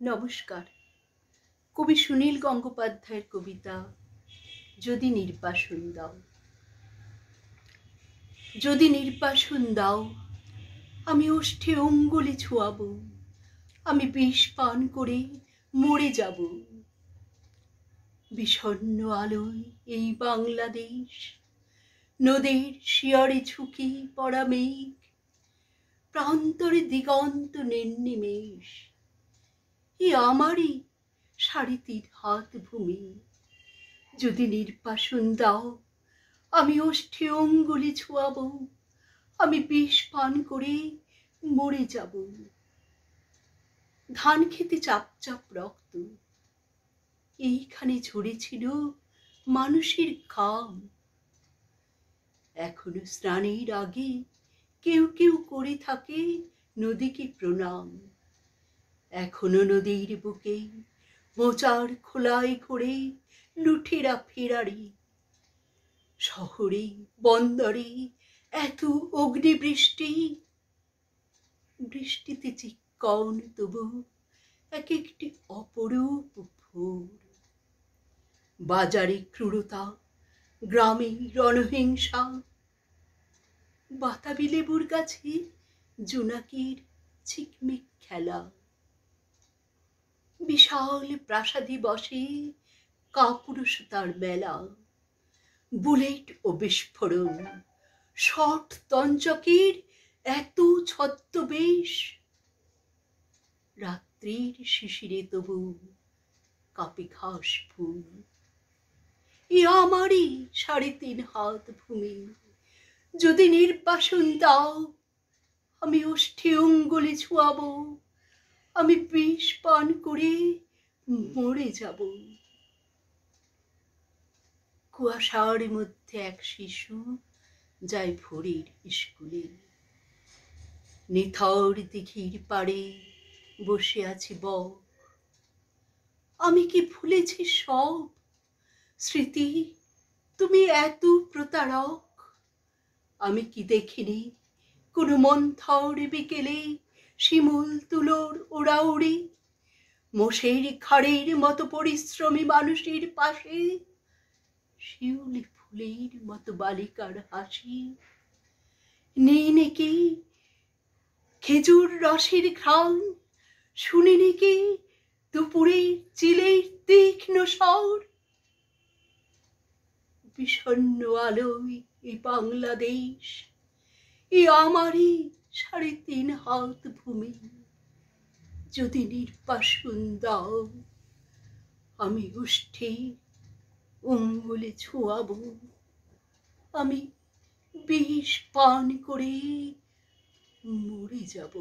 নমস্কার। কবি সুনীল গঙ্গোপাধ্যায়ের কবিতা যদি নির্বাসন দাও। যদি নির্বাসন দাও, আমি ওষ্ঠে অঙ্গুলি ছোঁয়াবো, আমি বিষ পান করে মরে যাব। বিষণ্ণ আলোয় এই বাংলাদেশ, নদীর শিয়রে ঝুঁকি পড়া মেঘ, প্রান্তরে দিগন্ত নির্নিমেষ, এ আমারই ৩.৫ হাত ভূমি। যদি নির্বাসন দাও, আমি ওষ্ঠে অঙ্গুলি ছোঁয়াবো, আমি বিষ পান করে মরে যাব। ধান খেতে চাপ চাপ রক্ত, এইখানে ঝরেছিল মানুষের ঘাম। এখনো স্নানের আগে কেউ কেউ করে থাকে নদীকে প্রণাম। এখনো নদীর বুকে মোচার খোলায় ঘোরে লুঠেরা ফেরারি। শহরে বন্দরে এত অগ্নিবৃষ্টি, বৃষ্টিতে চিক্কণ তবু এক একটি অপরূপ ভোর। বাজারে ক্রূরতা, গ্রামে রণহিংসা, বাতাবি লেবুর গাছে জোনাকির ঝিকমিক খেলা। বিশাল প্রাসাদে বসে কাপুরুষতার মেলা, বুলেট ও বিস্ফোরণ, শট তঞ্চকের এত ছদ্মবেশ। রাত্রির শিশিরে তবু কাঁপে ঘাস ফুল, এ আমারই ৩.৫ হাত ভূমি। যদি নির্বাসন দাও, আমি ওষ্ঠে অঙ্গুলি ছোঁয়াবো, আমি বিষ পান করে মরে যাব। কুয়াশার মধ্যে এক শিশু যায় ভোরের স্কুলে। নিথর দিঘির পাড়ে বসে আছি বক, আমি কি ভুলেছি সব স্মৃতি, তুমি এত প্রতারক। আমি কি দেখিনি কোনো মন্থর বিকেলে শিমুল তুলোর ওড়াউড়ি, মোষের ঘাড়ের মতো পরিশ্রমী মানুষের পাশে শিউলি ফুলের মতো বালিকার হাসি। নেই কি খেজুর রসের ঘ্রাণ, শুনিনি কি দুপুরের চিলের তীক্ষ্ণ স্বর। বিষণ্ণ আলোয় এই বাংলাদেশ, এ আমারই ৩.৫ হাত ভূমি। যদি নির্বাসন দাও, আমি ওষ্ঠে অঙ্গুলি ছোঁয়াবো, আমি বিষ পান করে মরে যাব।